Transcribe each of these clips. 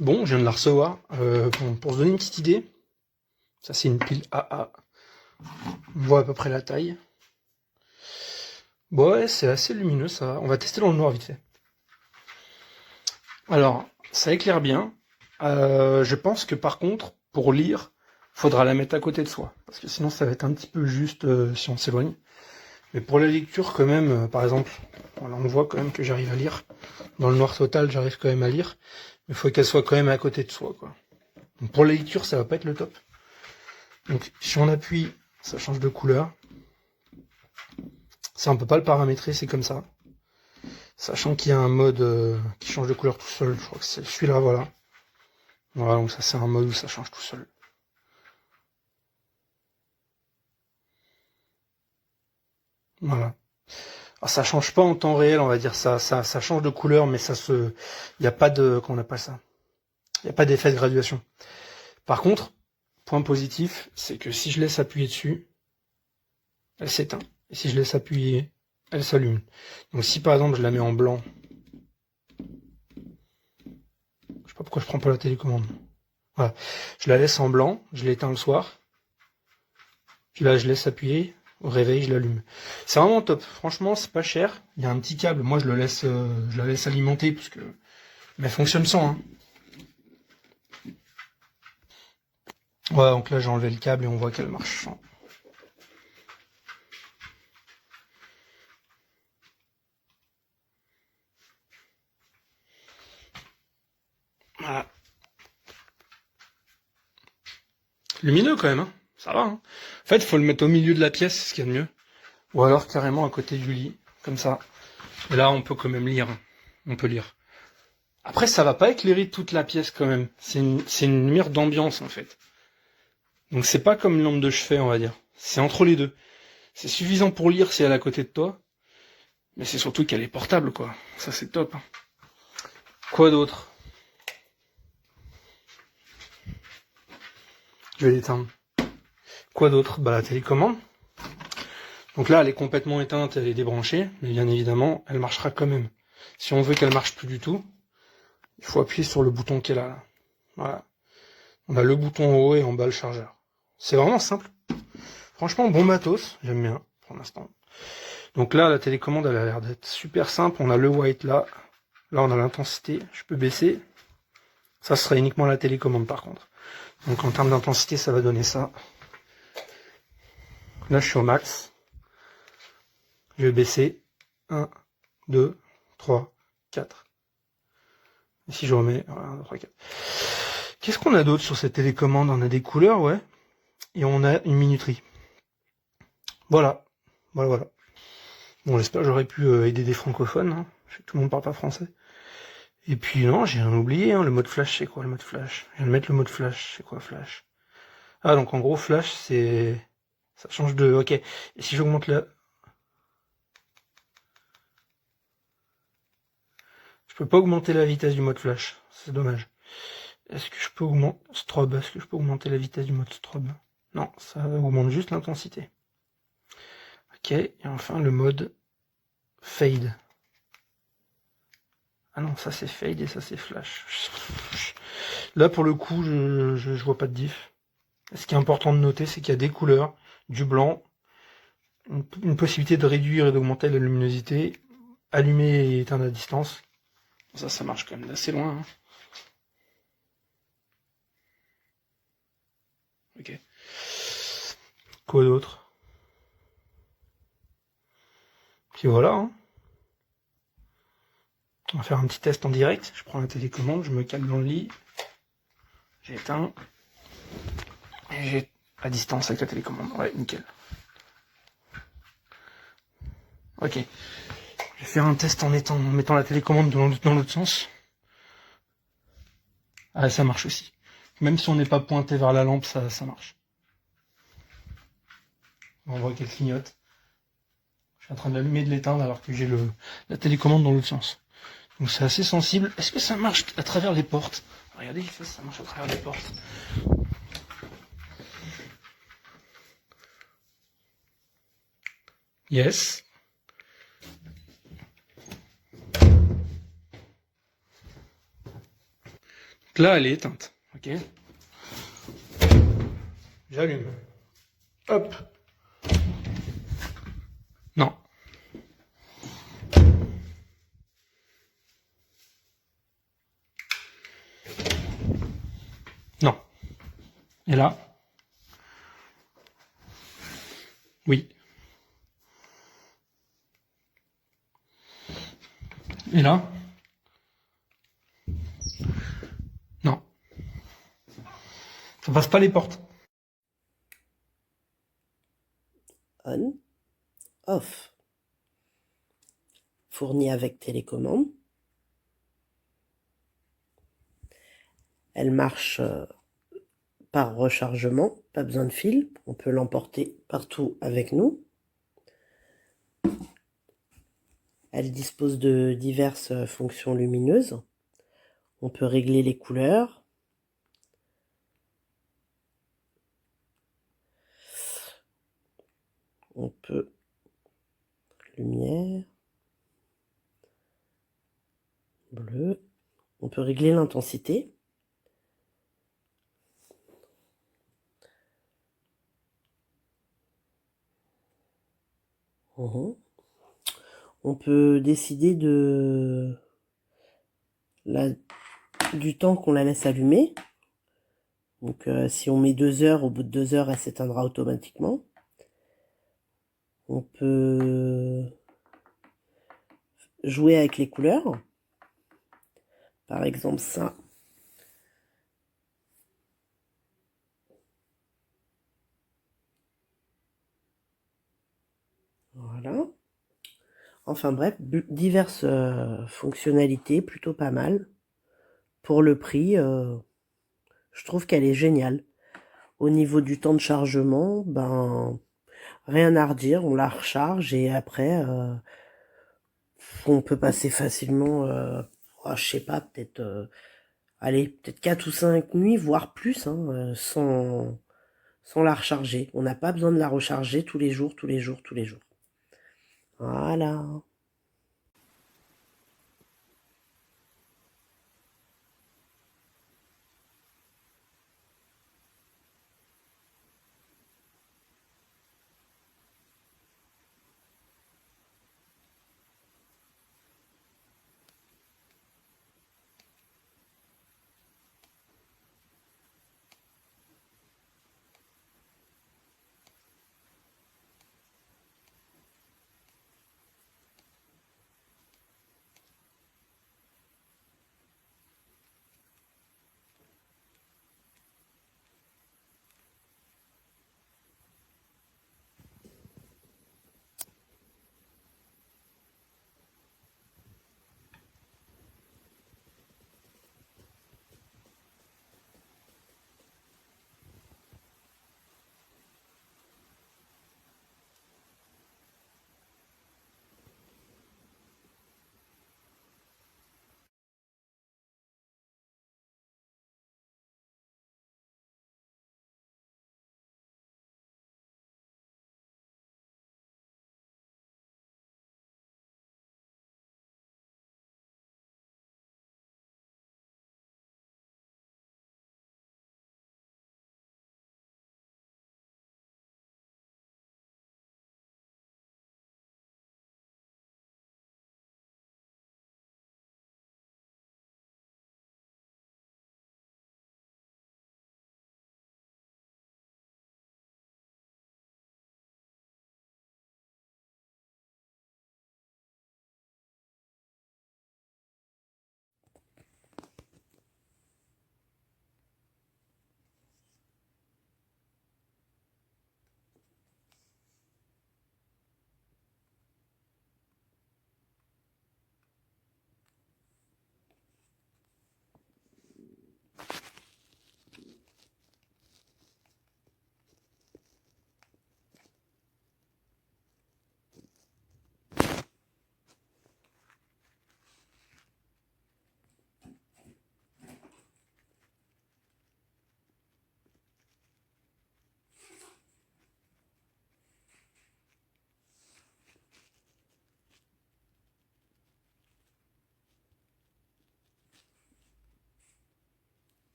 Bon, je viens de la recevoir. Pour se donner une petite idée, ça c'est une pile AA. On voit à peu près la taille. Bon, ouais, c'est assez lumineux ça. On va tester dans le noir vite fait. Alors, ça éclaire bien. Je pense que par contre, pour lire, faudra la mettre à côté de soi. Parce que sinon ça va être un petit peu juste si on s'éloigne. Mais pour la lecture quand même, par exemple, voilà, on voit quand même que j'arrive à lire. Dans le noir total, j'arrive quand même à lire. Mais il faut qu'elle soit quand même à côté de soi, quoi. Donc pour la lecture, ça va pas être le top. Donc si on appuie, ça change de couleur. Ça, on peut pas le paramétrer, c'est comme ça. Sachant qu'il y a un mode qui change de couleur tout seul. Je crois que c'est celui-là, voilà. Voilà, donc ça c'est un mode où ça change tout seul. Voilà. Alors, ça change pas en temps réel, on va dire ça change de couleur, mais il n'y a pas de, qu'on appelle ça, il n'y a pas d'effet de graduation. Par contre, point positif, c'est que si je laisse appuyer dessus, elle s'éteint. Et si je laisse appuyer, elle s'allume. Donc si par exemple je la mets en blanc, je sais pas pourquoi je prends pas la télécommande. Voilà, je la laisse en blanc, je l'éteins le soir. Puis là, je laisse appuyer. Au réveil, je l'allume. C'est vraiment top. Franchement, c'est pas cher. Il y a un petit câble. Moi, je la laisse alimenter puisque, mais elle fonctionne sans. Hein. Ouais, donc là, j'ai enlevé le câble et on voit qu'elle marche sans. Voilà. Lumineux quand même. Hein. Ça va. Hein. En fait, il faut le mettre au milieu de la pièce, c'est ce qu'il y a de mieux. Ou alors carrément à côté du lit, comme ça. Et là, on peut quand même lire. On peut lire. Après, ça va pas éclairer toute la pièce quand même. C'est une lumière d'ambiance en fait. Donc c'est pas comme une lampe de chevet, on va dire. C'est entre les deux. C'est suffisant pour lire si elle est à côté de toi, mais c'est surtout qu'elle est portable, quoi. Ça, c'est top. Hein. Quoi d'autre? Je vais l'éteindre. Quoi d'autre? Bah, la télécommande. Donc là, elle est complètement éteinte, elle est débranchée, mais bien évidemment, elle marchera quand même. Si on veut qu'elle marche plus du tout, il faut appuyer sur le bouton qui est là. Voilà. On a le bouton en haut et en bas le chargeur. C'est vraiment simple. Franchement, bon matos, j'aime bien, pour l'instant. Donc là, la télécommande, elle a l'air d'être super simple. On a le white là. Là, on a l'intensité. Je peux baisser. Ça sera uniquement la télécommande par contre. Donc en termes d'intensité, ça va donner ça. Là, je suis au max. Je vais baisser. 1, 2, 3, 4. Et si je remets... 1, 2, 3, 4. Qu'est-ce qu'on a d'autre sur cette télécommande? On a des couleurs, ouais. Et on a une minuterie. Voilà. Voilà. Bon, j'espère que j'aurais pu aider des francophones. Hein. Je sais que tout le monde parle pas français. Et puis non, j'ai rien oublié. Hein. Le mode flash, c'est quoi le mode flash? Je viens de mettre le mode flash. C'est quoi flash? Ah, donc en gros, flash, c'est... Ça change de... Ok. Et si j'augmente la... Je peux pas augmenter la vitesse du mode flash. C'est dommage. Est-ce que je peux augmenter... Strobe. Est-ce que je peux augmenter la vitesse du mode strobe? Non, ça augmente juste l'intensité. Ok. Et enfin, le mode fade. Ah non, ça c'est fade et ça c'est flash. Là, pour le coup, je vois pas de diff. Ce qui est important de noter, c'est qu'il y a des couleurs, du blanc, une possibilité de réduire et d'augmenter la luminosité, allumer et éteindre à distance. Ça marche quand même d'assez loin. Hein. Ok. Quoi d'autre? Puis voilà. Hein. On va faire un petit test en direct. Je prends la télécommande, je me cale dans le lit, j'éteins, et j'ai à distance avec la télécommande. Ouais, nickel. Ok. Je vais faire un test en mettant la télécommande dans l'autre sens. Ah, ça marche aussi. Même si on n'est pas pointé vers la lampe, ça marche. On voit qu'elle clignote. Je suis en train de l'allumer et de l'éteindre alors que j'ai la télécommande dans l'autre sens. Donc c'est assez sensible. Est-ce que ça marche à travers les portes? Regardez, ça marche à travers les portes. Yes. Là, elle est éteinte. Ok. J'allume. Hop. Non. Non. Et là? Oui. Et là? Non. Ça passe pas les portes. On, off. Fournie avec télécommande. Elle marche par rechargement, pas besoin de fil. On peut l'emporter partout avec nous. Elle dispose de diverses fonctions lumineuses. On peut régler les couleurs. On peut lumière, bleu. On peut régler l'intensité. On peut décider du temps qu'on la laisse allumer. Donc si on met 2 heures, au bout de 2 heures, elle s'éteindra automatiquement. On peut jouer avec les couleurs. Par exemple ça. Voilà. Enfin bref, diverses fonctionnalités, plutôt pas mal. Pour le prix, je trouve qu'elle est géniale. Au niveau du temps de chargement, ben rien à redire, on la recharge et après on peut passer facilement, je sais pas, peut-être allez, peut-être 4 ou 5 nuits, voire plus, hein, sans la recharger. On n'a pas besoin de la recharger tous les jours, tous les jours, tous les jours. Voilà.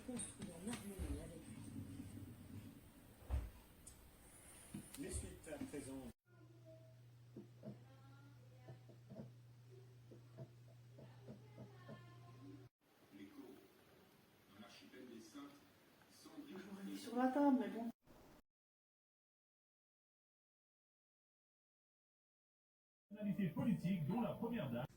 construit en harmonie avec lui. Les suites à présent. J'aurais mis sur la table, mais bon. Personnalité politique dont la première dame.